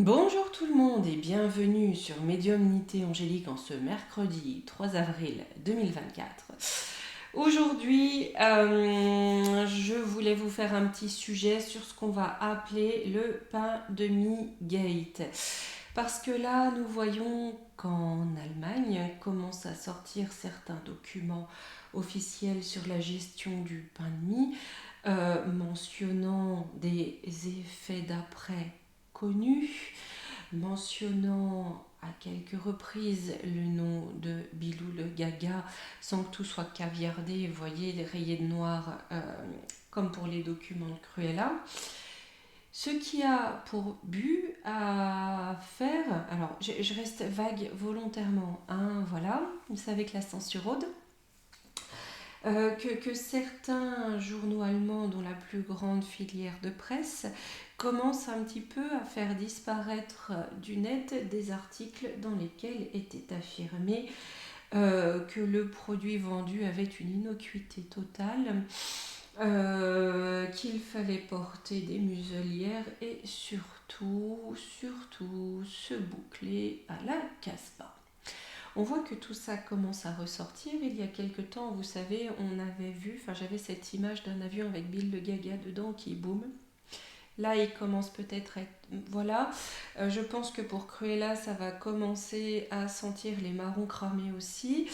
Bonjour tout le monde et bienvenue sur Médiumnité Angélique en ce mercredi 3 avril 2024. Aujourd'hui, je voulais vous faire un petit sujet sur ce qu'on va appeler le Pandemie-Gate. Parce que là, nous voyons qu'en Allemagne commencent à sortir certains documents officiels sur la gestion du pandémie, mentionnant des effets d'après connus, mentionnant à quelques reprises le nom de Bilou le Gaga, sans que tout soit caviardé, vous voyez, rayé de noir, comme pour les documents de Cruella. Ce qui a pour but à faire, alors je reste vague volontairement, hein, voilà, vous savez que la censure rôde, que certains journaux allemands, dont la plus grande filière de presse, commencent un petit peu à faire disparaître du net des articles dans lesquels était affirmé que le produit vendu avait une innocuité totale, qu'il fallait porter des muselières et surtout se boucler à la casbah. On voit que tout ça commence à ressortir. Il y a quelque temps, vous savez, on avait vu, j'avais cette image d'un avion avec Bill le Gaga dedans qui boum. Là, il commence peut-être à être... Voilà. Je pense que pour Cruella, ça va commencer à sentir les marrons cramés aussi.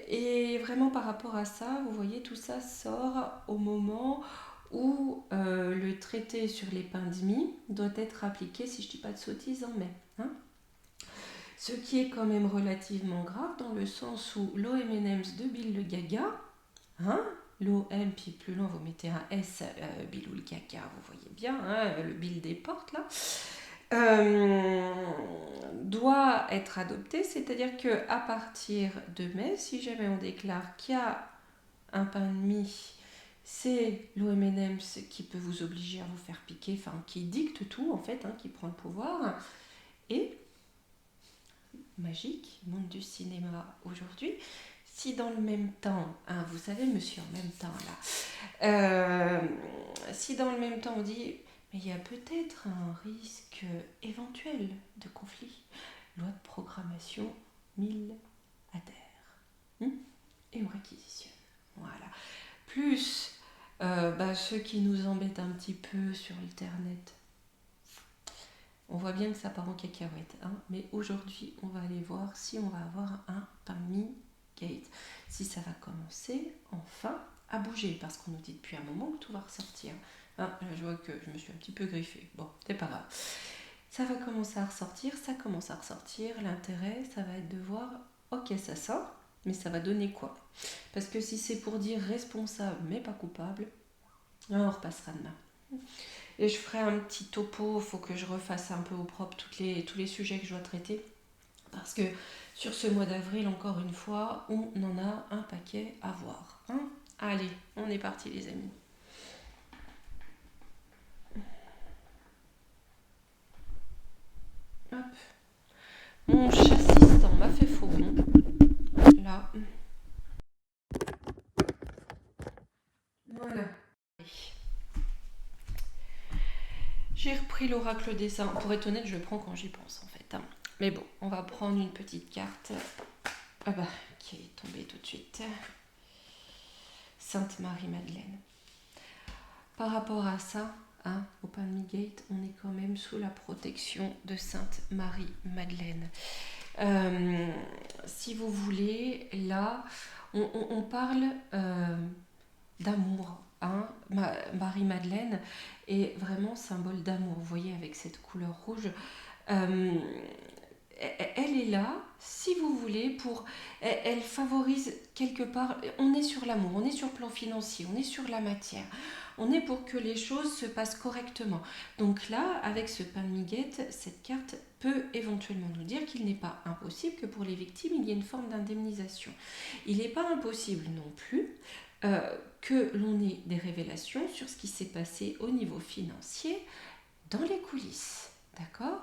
Et vraiment par rapport à ça, vous voyez, tout ça sort au moment où le traité sur les pandémies doit être appliqué, si je ne dis pas de sottises, en mai. Hein. Ce qui est quand même relativement grave dans le sens où l'OM&M's de Bill le Gaga, hein, l'OM, puis plus loin vous mettez un S, Bill ou le Gaga, vous voyez bien, hein, le Bill des portes là, doit être adopté, c'est-à-dire qu'à partir de mai, si jamais on déclare qu'il y a un pain de mie, c'est l'OM&M's qui peut vous obliger à vous faire piquer, enfin qui dicte tout en fait, hein, qui prend le pouvoir, et magique, monde du cinéma aujourd'hui, si dans le même temps, hein, vous savez monsieur en même temps là, si dans le même temps on dit mais il y a peut-être un risque éventuel de conflit, loi de programmation 1000 adhère, et on réquisitionne, voilà. Plus ceux qui nous embêtent un petit peu sur Internet. On voit bien que ça part en cacahuète, hein, mais aujourd'hui, on va aller voir si on va avoir un Pandemie-Gate. Si ça va commencer enfin à bouger, parce qu'on nous dit depuis un moment que tout va ressortir. Hein, je vois que je me suis un petit peu griffée. Bon, c'est pas grave. Ça va commencer à ressortir, ça commence à ressortir. L'intérêt, ça va être de voir, ok, ça sort, mais ça va donner quoi? Parce que si c'est pour dire responsable mais pas coupable, on repassera demain. Et je ferai un petit topo, il faut que je refasse un peu au propre tous les sujets que je dois traiter. Parce que sur ce mois d'avril, encore une fois, on en a un paquet à voir. Hein. Allez, on est parti les amis. Hop. Mon chassistant m'a fait faux rond. Là. Voilà. J'ai repris l'oracle des saints. Pour être honnête, je le prends quand j'y pense en fait. Hein. Mais bon, on va prendre une petite carte. Ah bah, qui est tombée tout de suite. Sainte Marie-Madeleine. Par rapport à ça, hein, au Pandemie-Gate, on est quand même sous la protection de Sainte Marie-Madeleine. Si vous voulez, là, on parle d'amour. Hein. Marie-Madeleine est vraiment symbole d'amour, vous voyez, avec cette couleur rouge. Elle est là, si vous voulez, elle favorise quelque part, on est sur l'amour, on est sur le plan financier, on est sur la matière, on est pour que les choses se passent correctement. Donc là, avec ce Pandemie-Gate, cette carte peut éventuellement nous dire qu'il n'est pas impossible que pour les victimes, il y ait une forme d'indemnisation. Il n'est pas impossible non plus que l'on ait des révélations sur ce qui s'est passé au niveau financier dans les coulisses. D'accord ?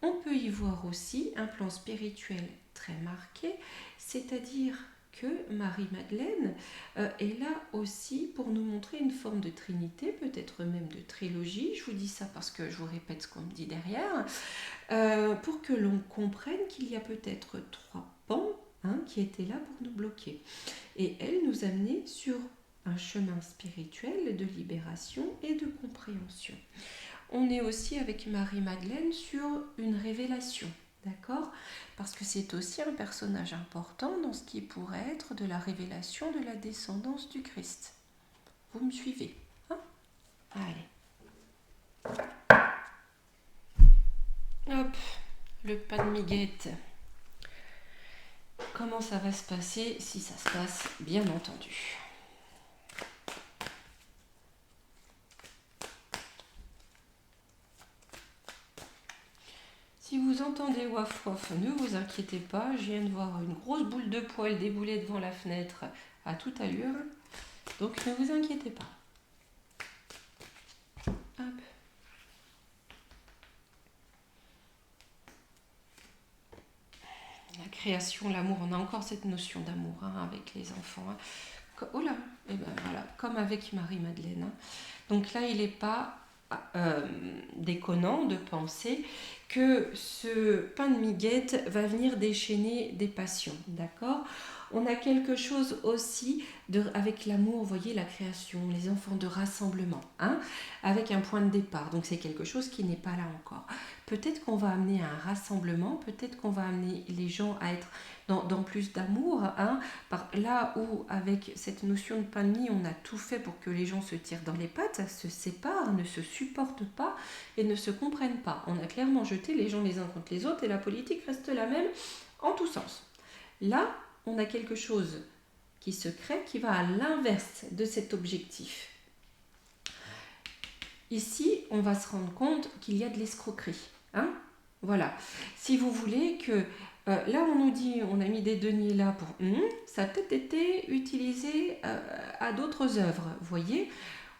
On peut y voir aussi un plan spirituel très marqué, c'est-à-dire que Marie-Madeleine est là aussi pour nous montrer une forme de trinité, peut-être même de trilogie. Je vous dis ça parce que je vous répète ce qu'on me dit derrière, pour que l'on comprenne qu'il y a peut-être 3 pans qui étaient là pour nous bloquer. Et elle nous amenait sur un chemin spirituel de libération et de compréhension. On est aussi avec Marie-Madeleine sur une révélation, d'accord? Parce que c'est aussi un personnage important dans ce qui pourrait être de la révélation de la descendance du Christ. Vous me suivez, hein? Allez. Hop, le pain de miguette. Comment ça va se passer? Si ça se passe, bien entendu. Si vous entendez waf waf, ne vous inquiétez pas, je viens de voir une grosse boule de poil débouler devant la fenêtre à toute allure, donc ne vous inquiétez pas. Hop. La création, l'amour, on a encore cette notion d'amour avec les enfants. Oh là, et ben voilà, comme avec Marie-Madeleine. Donc là, il n'est pas déconnant de penser que ce pain de miguette va venir déchaîner des passions, d'accord? On a quelque chose aussi avec l'amour, vous voyez, la création, les enfants de rassemblement, avec un point de départ. Donc c'est quelque chose qui n'est pas là encore. Peut-être qu'on va amener un rassemblement, peut-être qu'on va amener les gens à être dans plus d'amour, là où avec cette notion de pain de mie, on a tout fait pour que les gens se tirent dans les pattes, se séparent, ne se supportent pas et ne se comprennent pas. On a clairement jeté les gens les uns contre les autres et la politique reste la même en tous sens. Là, on a quelque chose qui se crée, qui va à l'inverse de cet objectif. Ici, on va se rendre compte qu'il y a de l'escroquerie. Voilà. Si vous voulez que... là, on nous dit, on a mis des deniers là pour... ça a peut-être été utilisé à d'autres œuvres, vous voyez.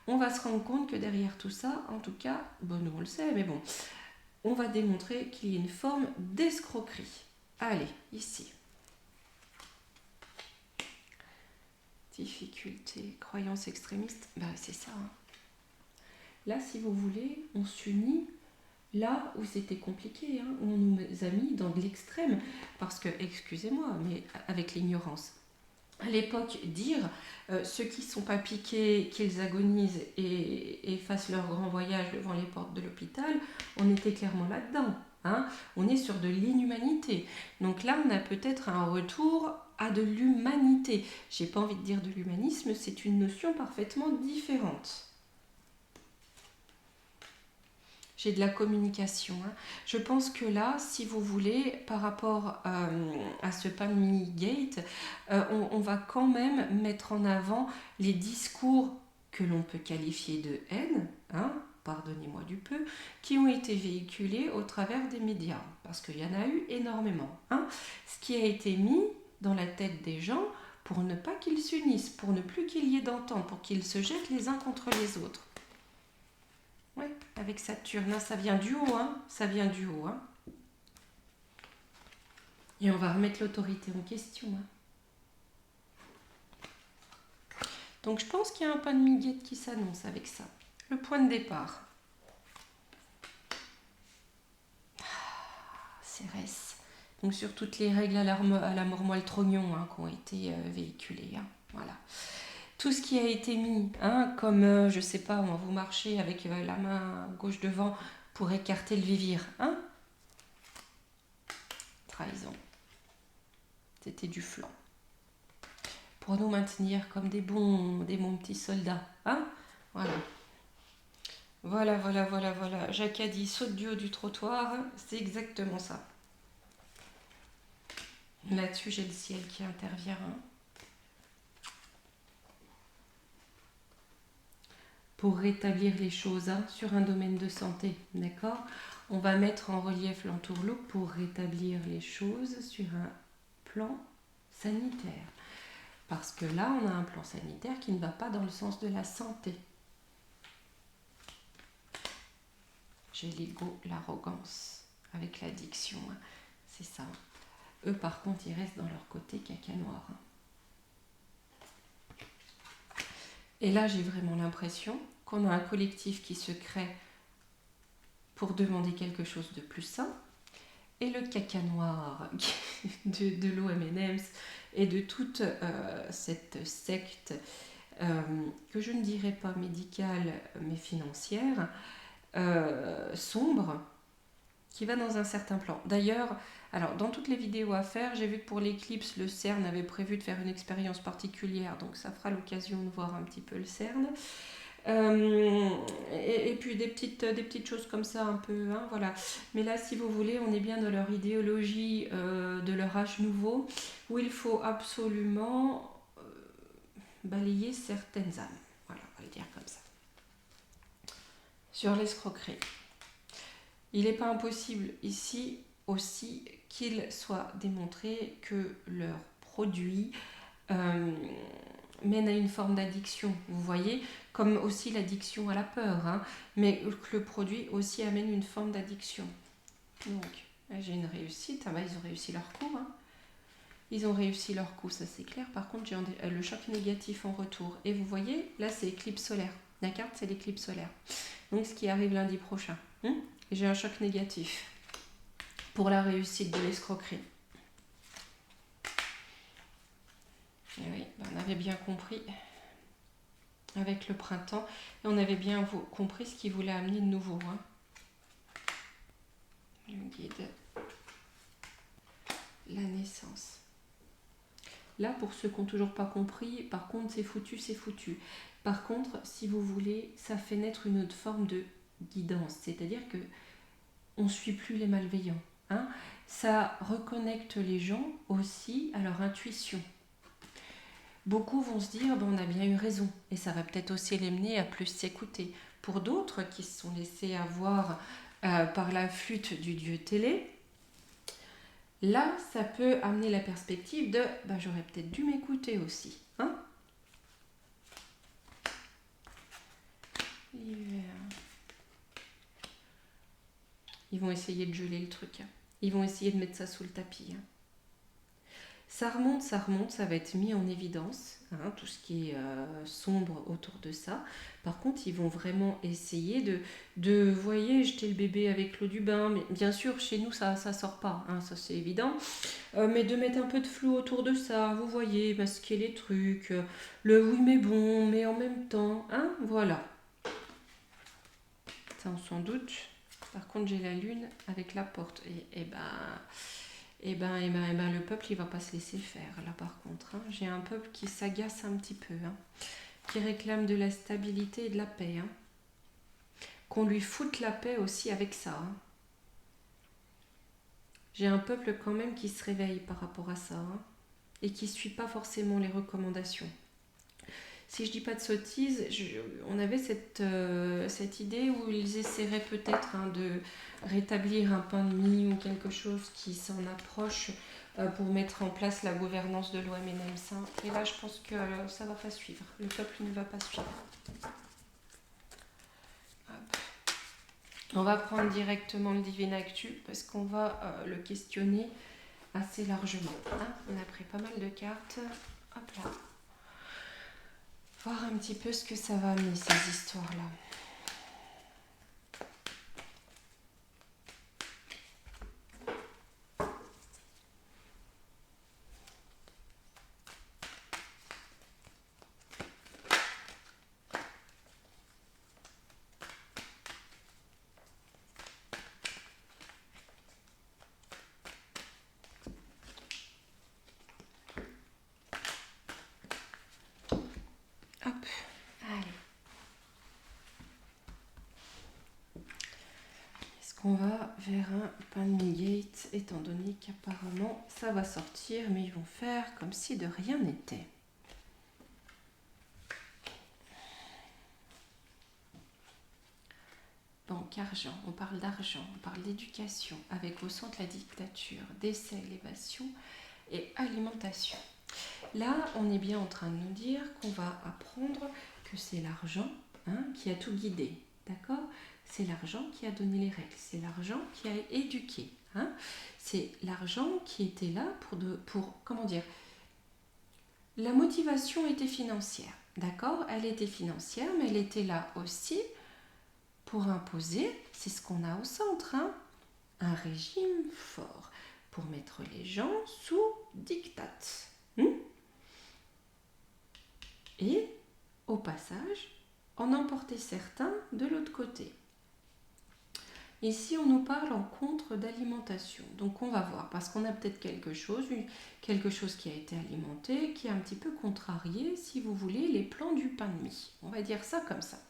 On va se rendre compte que derrière tout ça, en tout cas, bon, nous on le sait, mais bon, on va démontrer qu'il y a une forme d'escroquerie. Allez, ici. Difficulté, croyance extrémiste, c'est ça. Là, si vous voulez, on s'unit là où c'était compliqué, où on nous a mis dans de l'extrême. Parce que, excusez-moi, mais avec l'ignorance, à l'époque, dire ceux qui ne sont pas piqués, qu'ils agonisent et fassent leur grand voyage devant les portes de l'hôpital, on était clairement là-dedans. On est sur de l'inhumanité. Donc là, on a peut-être un retour à de l'humanité. J'ai pas envie de dire de l'humanisme, c'est une notion parfaitement différente. J'ai de la communication. Je pense que là, si vous voulez, par rapport à ce pain de miguette, on va quand même mettre en avant les discours que l'on peut qualifier de haine, pardonnez-moi du peu, qui ont été véhiculés au travers des médias, parce qu'il y en a eu énormément. Ce qui a été mis dans la tête des gens pour ne pas qu'ils s'unissent, pour ne plus qu'il y ait d'entente, pour qu'ils se jettent les uns contre les autres. Oui, avec Saturne, ça vient du haut, ça vient du haut. Et on va remettre l'autorité en question. Donc je pense qu'il y a un pain de miguette qui s'annonce avec ça. Le point de départ. Cérès. Donc sur toutes les règles à la mormoile trognon qui ont été véhiculées. Voilà. Tout ce qui a été mis, comme, je sais pas, vous marchez avec la main gauche devant pour écarter le vivir. Trahison. C'était du flanc. Pour nous maintenir comme des bons petits soldats. Voilà. Voilà. Jacques a dit, saute du haut du trottoir. C'est exactement ça. Là-dessus, j'ai le ciel qui intervient. Pour rétablir les choses sur un domaine de santé, d'accord? On va mettre en relief l'entourloupe pour rétablir les choses sur un plan sanitaire. Parce que là, on a un plan sanitaire qui ne va pas dans le sens de la santé. J'ai l'ego, l'arrogance, avec l'addiction, c'est ça. Eux, par contre, ils restent dans leur côté caca noir. Et là, j'ai vraiment l'impression qu'on a un collectif qui se crée pour demander quelque chose de plus sain. Et le caca noir de l'OMNMs et de toute cette secte que je ne dirais pas médicale mais financière, sombre, qui va dans un certain plan. D'ailleurs, alors dans toutes les vidéos à faire, j'ai vu que pour l'éclipse, le CERN avait prévu de faire une expérience particulière, donc ça fera l'occasion de voir un petit peu le CERN. Et puis des petites choses comme ça un peu, hein, voilà. Mais là, si vous voulez, on est bien dans leur idéologie de leur âge nouveau, où il faut absolument balayer certaines âmes. Voilà, on va le dire comme ça. Sur l'escroquerie. Il n'est pas impossible ici aussi qu'il soit démontré que leurs produits mène à une forme d'addiction, vous voyez, comme aussi l'addiction à la peur, hein, mais que le produit aussi amène une forme d'addiction. Donc, j'ai une réussite, ah bah, ils ont réussi leur coup, hein. Ils ont réussi leur coup, ça c'est clair. Par contre, j'ai le choc négatif en retour. Et vous voyez, là c'est l'éclipse solaire. La carte, c'est l'éclipse solaire. Donc, ce qui arrive lundi prochain. J'ai un choc négatif pour la réussite de l'escroquerie. Et oui, on avait bien compris avec le printemps, et on avait bien compris ce qu'il voulait amener de nouveau. Hein. Le guide, la naissance. Là, pour ceux qui n'ont toujours pas compris, par contre, c'est foutu, c'est foutu. Par contre, si vous voulez, ça fait naître une autre forme de guidance, c'est-à-dire que on ne suit plus les malveillants. Hein. Ça reconnecte les gens aussi à leur intuition. Beaucoup vont se dire, on a bien eu raison, et ça va peut-être aussi les mener à plus s'écouter. Pour d'autres qui se sont laissés avoir par la flûte du dieu télé, là, ça peut amener la perspective de, j'aurais peut-être dû m'écouter aussi. Hein. Ils vont essayer de geler le truc. Hein. Ils vont essayer de mettre ça sous le tapis. Hein. Ça remonte, ça va être mis en évidence, hein, tout ce qui est sombre autour de ça. Par contre, ils vont vraiment essayer de voyez, jeter le bébé avec l'eau du bain. Mais bien sûr, chez nous, ça sort pas, hein, ça c'est évident. Mais de mettre un peu de flou autour de ça, vous voyez, masquer les trucs, le oui mais bon, mais en même temps, hein, voilà. Ça, on s'en doute. Par contre, j'ai la lune avec la porte. Et ben, le peuple, il va pas se laisser faire, là, par contre. Hein. J'ai un peuple qui s'agace un petit peu, hein, qui réclame de la stabilité et de la paix. Hein. Qu'on lui foute la paix aussi avec ça. Hein. J'ai un peuple quand même qui se réveille par rapport à ça, hein, et qui ne suit pas forcément les recommandations. Si je dis pas de sottises, on avait cette idée où ils essaieraient peut-être de rétablir un pain de mie ou quelque chose qui s'en approche pour mettre en place la gouvernance de l'OMNM5. Et là, je pense que ça ne va pas suivre. Le peuple ne va pas suivre. Hop. On va prendre directement le Divin Actu parce qu'on va le questionner assez largement. Hein, on a pris pas mal de cartes. Hop là. Voir un petit peu ce que ça va amener, ces histoires-là. Hop, allez. Est-ce qu'on va vers un Pan-Gate, étant donné qu'apparemment ça va sortir, mais ils vont faire comme si de rien n'était. Banque, argent, on parle d'argent, on parle d'éducation, avec au centre la dictature, décès, élévation et alimentation. Là, on est bien en train de nous dire qu'on va apprendre que c'est l'argent qui a tout guidé, d'accord ? C'est l'argent qui a donné les règles, c'est l'argent qui a éduqué, c'est l'argent qui était là pour comment dire ? La motivation était financière. d'accord? Elle était financière, mais elle était là aussi pour imposer, c'est ce qu'on a au centre, hein, un régime fort, pour mettre les gens sous diktat. Et, au passage, en emporter certains de l'autre côté. Ici, on nous parle en contre d'alimentation. Donc, on va voir, parce qu'on a peut-être quelque chose qui a été alimenté, qui est un petit peu contrarié, si vous voulez, les plans du pain de mie. On va dire ça comme ça.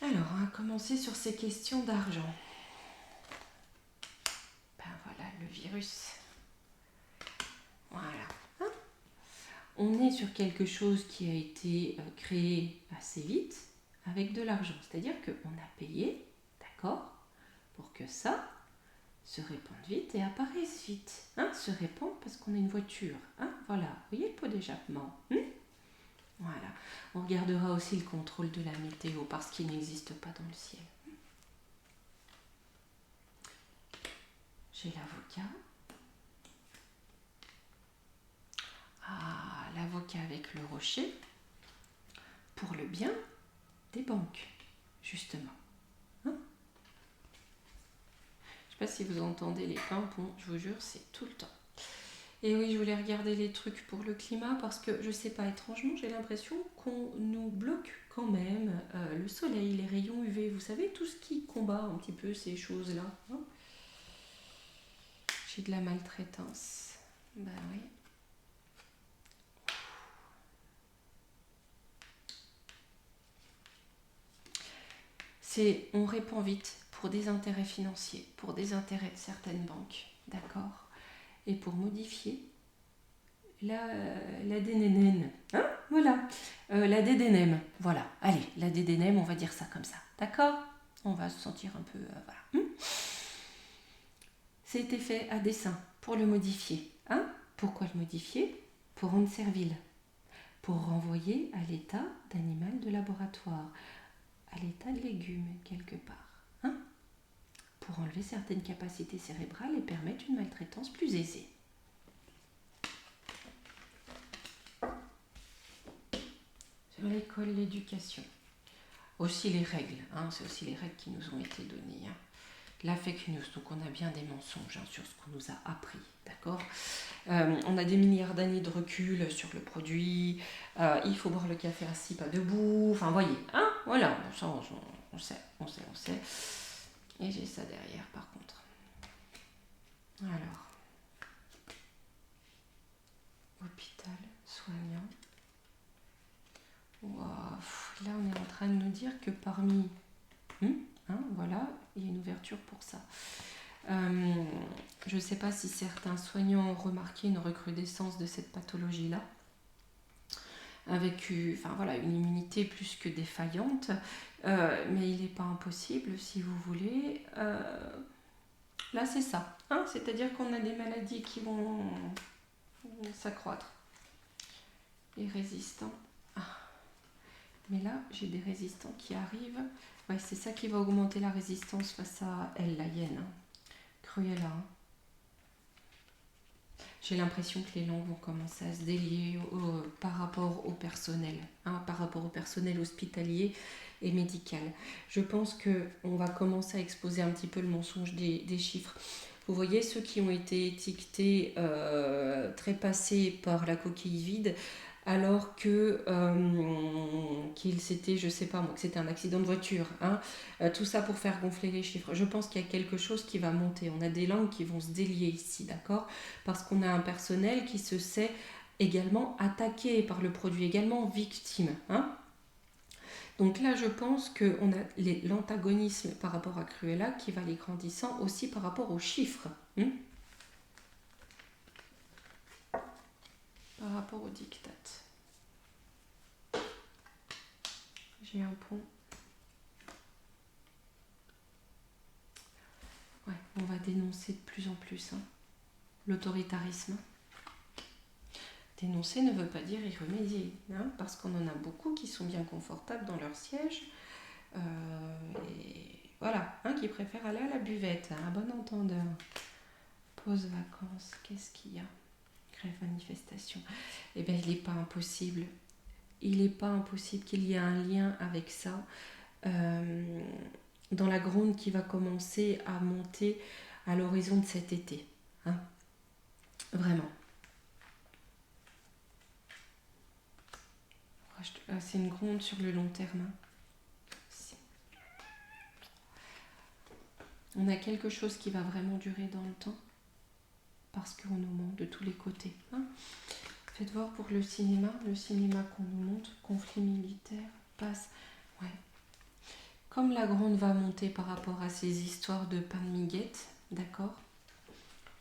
Alors, on va commencer sur ces questions d'argent. Ben voilà, le virus. Voilà. Hein, on est sur quelque chose qui a été créé assez vite avec de l'argent. C'est-à-dire qu'on a payé, d'accord, pour que ça se répande vite et apparaisse vite. Hein, se répand parce qu'on a une voiture. Hein, voilà, vous voyez le pot d'échappement. Voilà. On regardera aussi le contrôle de la météo parce qu'il n'existe pas dans le ciel. J'ai l'avocat. Ah, l'avocat avec le rocher pour le bien des banques, justement. Hein, je ne sais pas si vous entendez les pimpons, je vous jure, c'est tout le temps. Et oui, je voulais regarder les trucs pour le climat parce que, je sais pas, étrangement, j'ai l'impression qu'on nous bloque quand même le soleil, les rayons UV, vous savez, tout ce qui combat un petit peu ces choses-là. Hein, j'ai de la maltraitance. Bah oui. On répond vite pour des intérêts financiers, pour des intérêts de certaines banques, d'accord? Et pour modifier la DNN, hein, voilà, la DDNM, voilà, allez, la DDNM, on va dire ça comme ça, d'accord? On va se sentir un peu, voilà. C'était fait à dessein, pour le modifier, hein? Pourquoi le modifier? Pour rendre servile, pour renvoyer à l'état d'animal de laboratoire, à l'état de légume, quelque part, hein? Pour enlever certaines capacités cérébrales et permettre une maltraitance plus aisée. Sur l'école, l'éducation. Aussi les règles, hein, c'est aussi les règles qui nous ont été données. Hein. La fake news, donc on a bien des mensonges hein, sur ce qu'on nous a appris, d'accord. On a des milliards d'années de recul sur le produit, il faut boire le café assis, pas debout, enfin voyez, hein, voilà, ça, on sait. Et j'ai ça derrière par contre. Alors, hôpital, soignant. Wow, là on est en train de nous dire que parmi... hein, voilà, il y a une ouverture pour ça. Je ne sais pas si certains soignants ont remarqué une recrudescence de cette pathologie-là, avec une immunité plus que défaillante, mais il n'est pas impossible, si vous voulez. Là, c'est ça. Hein, c'est-à-dire qu'on a des maladies qui vont s'accroître. Les résistants. Ah. Mais là, j'ai des résistants qui arrivent. Ouais, c'est ça qui va augmenter la résistance face à elle, la hyène. Hein. Cruella. Hein. J'ai l'impression que les langues vont commencer à se délier par rapport au personnel, hein, par rapport au personnel hospitalier et médical. Je pense qu'on va commencer à exposer un petit peu le mensonge des chiffres. Vous voyez, ceux qui ont été étiquetés trépassés par la coquille vide, alors que qu'il c'était, je sais pas moi, que c'était un accident de voiture, hein, tout ça pour faire gonfler les chiffres. Je pense qu'il y a quelque chose qui va monter. On a des langues qui vont se délier ici, d'accord? Parce qu'on a un personnel qui se sait également attaqué par le produit, également victime, hein. Donc là, je pense qu'on a l'antagonisme par rapport à Cruella qui va aller grandissant aussi par rapport aux chiffres. Par rapport au diktat. J'ai un pont. Ouais, on va dénoncer de plus en plus l'autoritarisme. Dénoncer ne veut pas dire y remédier, hein, parce qu'on en a beaucoup qui sont bien confortables dans leur siège. Et voilà, qui préfèrent aller à la buvette, à bon entendeur. Pause vacances, qu'est-ce qu'il y a? Rêve, manifestation. Eh bien, il n'est pas impossible. Il n'est pas impossible qu'il y ait un lien avec ça. Dans la gronde qui va commencer à monter à l'horizon de cet été. Hein, vraiment. C'est une gronde sur le long terme. Hein. On a quelque chose qui va vraiment durer dans le temps. Parce qu'on nous montre de tous les côtés. Hein. Faites voir pour le cinéma qu'on nous montre, conflit militaire, passe. Ouais. Comme la gronde va monter par rapport à ces histoires de pain de miguette, d'accord,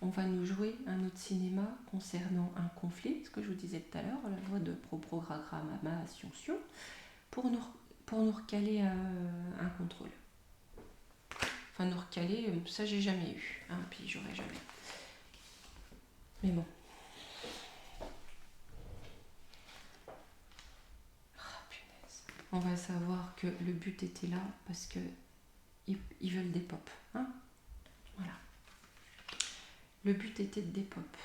on va nous jouer un autre cinéma concernant un conflit, ce que je vous disais tout à l'heure, la loi de programmation, pour nous recaler un contrôle. Enfin, nous recaler, ça j'ai jamais eu, hein, puis j'aurais jamais. Mais bon. On va savoir que le but était là parce que ils veulent des pop. Hein, voilà. Le but était des pop.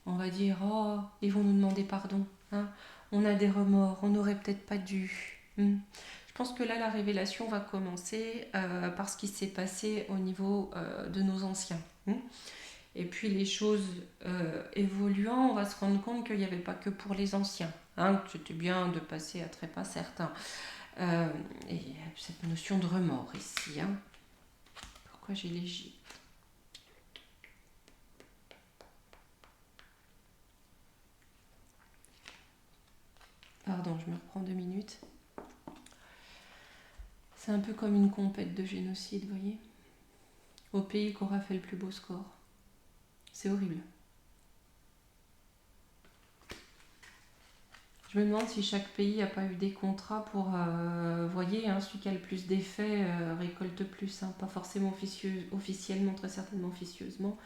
On va dire, oh, ils vont nous demander pardon. Hein, on a des remords, on n'aurait peut-être pas dû. Je pense que là, la révélation va commencer par ce qui s'est passé au niveau de nos anciens. Et puis les choses évoluant, on va se rendre compte qu'il n'y avait pas que pour les anciens. Hein, que c'était bien de passer à trépas certains. Et cette notion de remords ici. Hein. Pourquoi j'ai l'Égypte? Pardon, je me reprends 2 minutes. C'est un peu comme une compète de génocide, vous voyez, au pays qui aura fait le plus beau score. C'est horrible. Je me demande si chaque pays n'a pas eu des contrats pour, voyez, hein, celui qui a le plus d'effets récolte plus, hein, pas forcément officiellement, très certainement officieusement.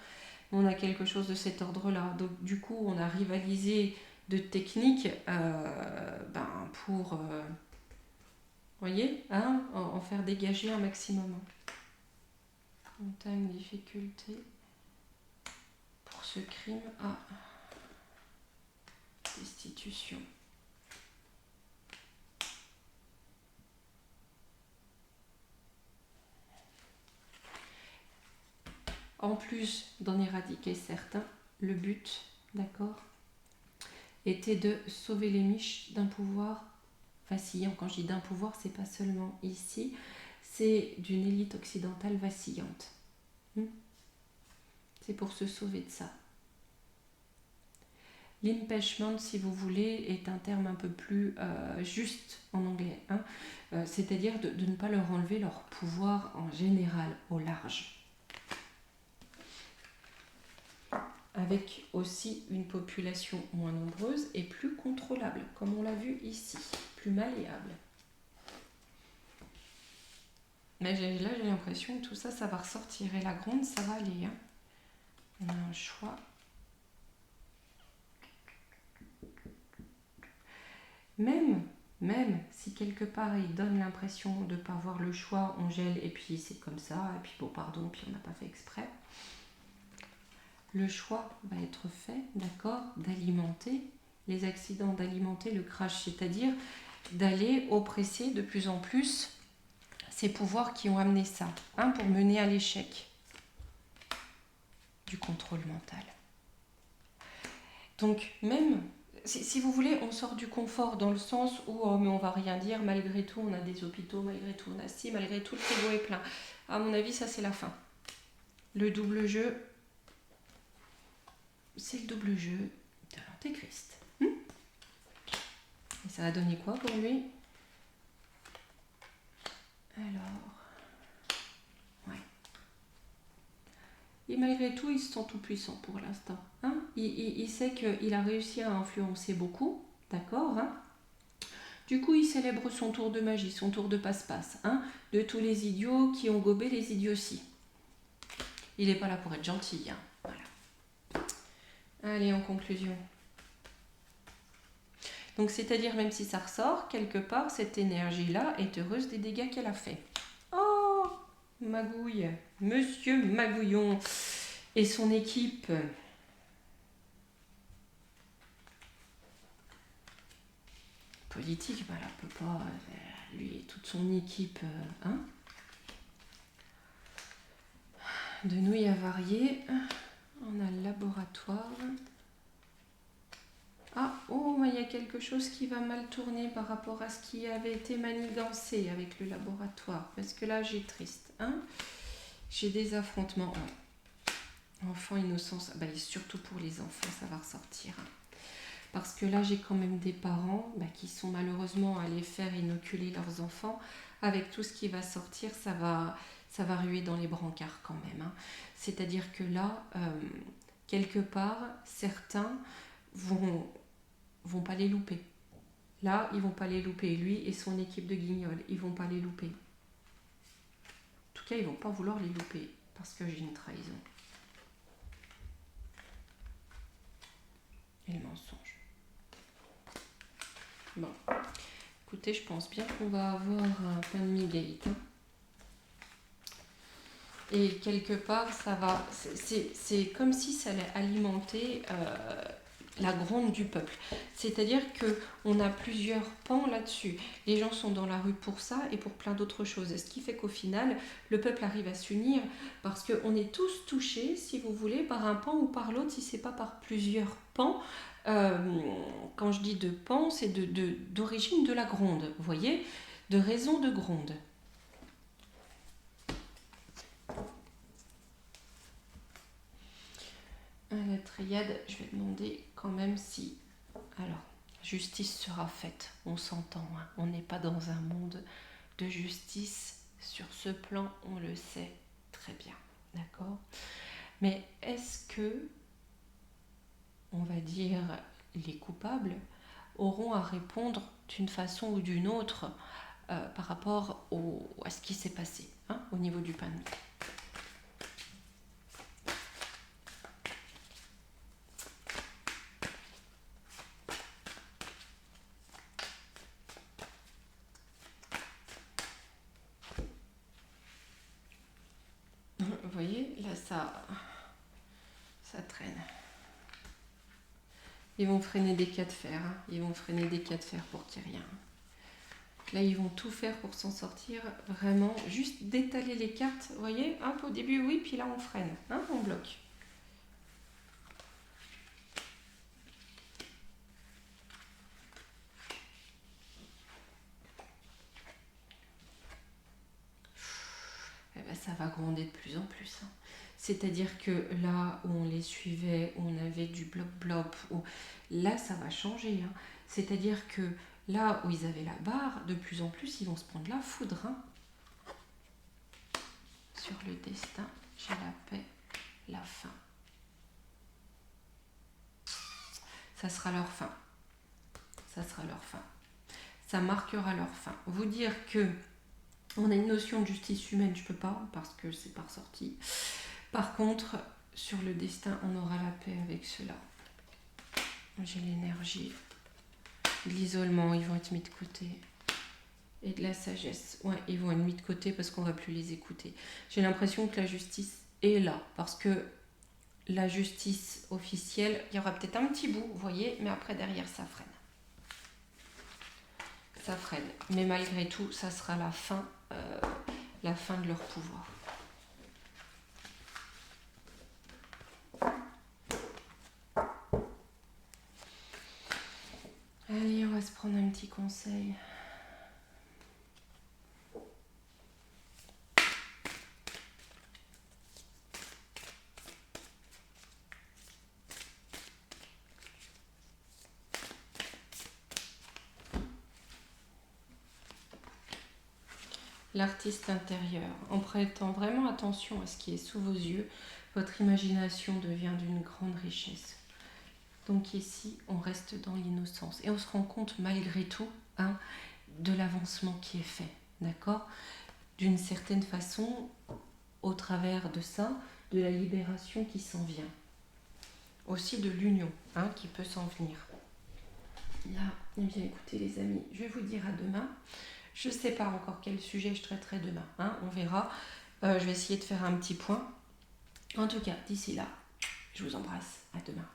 On a quelque chose de cet ordre-là. Donc du coup, on a rivalisé de techniques pour, voyez, hein, en faire dégager un maximum. Montagne, difficulté pour ce crime à destitution. En plus d'en éradiquer certains, le but, d'accord, était de sauver les miches d'un pouvoir vacillant. Quand je dis d'un pouvoir, c'est pas seulement ici, c'est d'une élite occidentale vacillante. C'est pour se sauver de ça. L'impeachment, si vous voulez, est un terme un peu plus juste en anglais. Hein, c'est-à-dire de ne pas leur enlever leur pouvoir en général, au large. Avec aussi une population moins nombreuse et plus contrôlable, comme on l'a vu ici, plus malléable. Mais là, j'ai l'impression que tout ça, ça va ressortir. Et la gronde, ça va aller. Hein. On a un choix. Même si quelque part, il donne l'impression de ne pas avoir le choix, on gèle et puis c'est comme ça, et puis bon, pardon, puis on n'a pas fait exprès. Le choix va être fait, d'accord, d'alimenter les accidents, d'alimenter le crash, c'est-à-dire d'aller oppresser de plus en plus ces pouvoirs qui ont amené ça, hein, pour mener à l'échec du contrôle mental. Donc même, si vous voulez, on sort du confort dans le sens où oh, mais on va rien dire, malgré tout on a des hôpitaux, malgré tout on a ci, malgré tout le frigo est plein. À mon avis, ça c'est la fin. Le double jeu, c'est le double jeu de l'Antéchrist. Et ça a donné quoi pour lui? Alors, ouais. Et malgré tout, il se sent tout puissant pour l'instant. Hein, il sait qu'il a réussi à influencer beaucoup, d'accord, hein. Du coup, il célèbre son tour de magie, son tour de passe-passe, hein, de tous les idiots qui ont gobé les idioties. Il n'est pas là pour être gentil, hein. Voilà. Allez, en conclusion. Donc, c'est-à-dire, même si ça ressort, quelque part, cette énergie-là est heureuse des dégâts qu'elle a fait. Magouille, Monsieur Magouillon et son équipe politique, bah, elle ne peut pas, lui et toute son équipe, hein. De nouilles avariées, on a le laboratoire. Ah, oh, mais il y a quelque chose qui va mal tourner par rapport à ce qui avait été manigancé avec le laboratoire. Parce que là, j'ai triste. Hein, j'ai des affrontements. Ouais. Enfants, innocence. Bah, et surtout pour les enfants, ça va ressortir. Hein. Parce que là, j'ai quand même des parents qui sont malheureusement allés faire inoculer leurs enfants. Avec tout ce qui va sortir, ça va ruer dans les brancards quand même. Hein. C'est-à-dire que là, quelque part, certains vont pas les louper. Là, ils vont pas les louper. Lui et son équipe de guignols, ils vont pas les louper. En tout cas, ils vont pas vouloir les louper parce que j'ai une trahison. Et le mensonge. Bon. Écoutez, je pense bien qu'on va avoir un pain de mie-gate. Hein. Et quelque part, ça va... C'est comme si ça allait alimenter... la gronde du peuple. C'est-à-dire qu'on a plusieurs pans là-dessus. Les gens sont dans la rue pour ça et pour plein d'autres choses. Ce qui fait qu'au final, le peuple arrive à s'unir parce qu'on est tous touchés, si vous voulez, par un pan ou par l'autre, si ce n'est pas par plusieurs pans. Quand je dis de pans, c'est d'origine de la gronde, vous voyez, de raison de gronde. La triade, je vais demander quand même si... Alors, justice sera faite, on s'entend. Hein. On n'est pas dans un monde de justice. Sur ce plan, on le sait très bien. D'accord ? Mais est-ce que, on va dire, les coupables auront à répondre d'une façon ou d'une autre par rapport à ce qui s'est passé au niveau du pain de mie ? Vous voyez, là, ça traîne. Ils vont freiner des cas de fer. Hein. Ils vont freiner des cas de fer pour qu'il n'y ait rien. Là, ils vont tout faire pour s'en sortir. Vraiment, juste d'étaler les cartes. Vous voyez, hop, au début, oui, puis là, on freine. Hein, on bloque. Eh ben, ça va gronder de plus en plus. Hein. C'est-à-dire que là où on les suivait, où on avait du bloc-bloc, là ça va changer. Hein. C'est-à-dire que là où ils avaient la barre, de plus en plus ils vont se prendre la foudre. Hein. Sur le destin, j'ai la paix, la fin. Ça sera leur fin. Ça sera leur fin. Ça marquera leur fin. Vous dire que on a une notion de justice humaine, je peux pas, parce que c'est pas ressorti. Par contre, sur le destin, on aura la paix avec cela. J'ai l'énergie, de l'isolement, ils vont être mis de côté. Et de la sagesse. Ouais, ils vont être mis de côté parce qu'on ne va plus les écouter. J'ai l'impression que la justice est là. Parce que la justice officielle, il y aura peut-être un petit bout, vous voyez, mais après, derrière, ça freine. Ça freine. Mais malgré tout, ça sera la fin de leur pouvoir. Allez, on va se prendre un petit conseil. L'artiste intérieur. En prêtant vraiment attention à ce qui est sous vos yeux, votre imagination devient d'une grande richesse. Donc ici, on reste dans l'innocence. Et on se rend compte malgré tout de l'avancement qui est fait. D'accord ? D'une certaine façon, au travers de ça, de la libération qui s'en vient. Aussi de l'union qui peut s'en venir. Là, eh bien écoutez les amis, je vais vous dire à demain. Je ne sais pas encore quel sujet je traiterai demain. On verra. Je vais essayer de faire un petit point. En tout cas, d'ici là, je vous embrasse. À demain.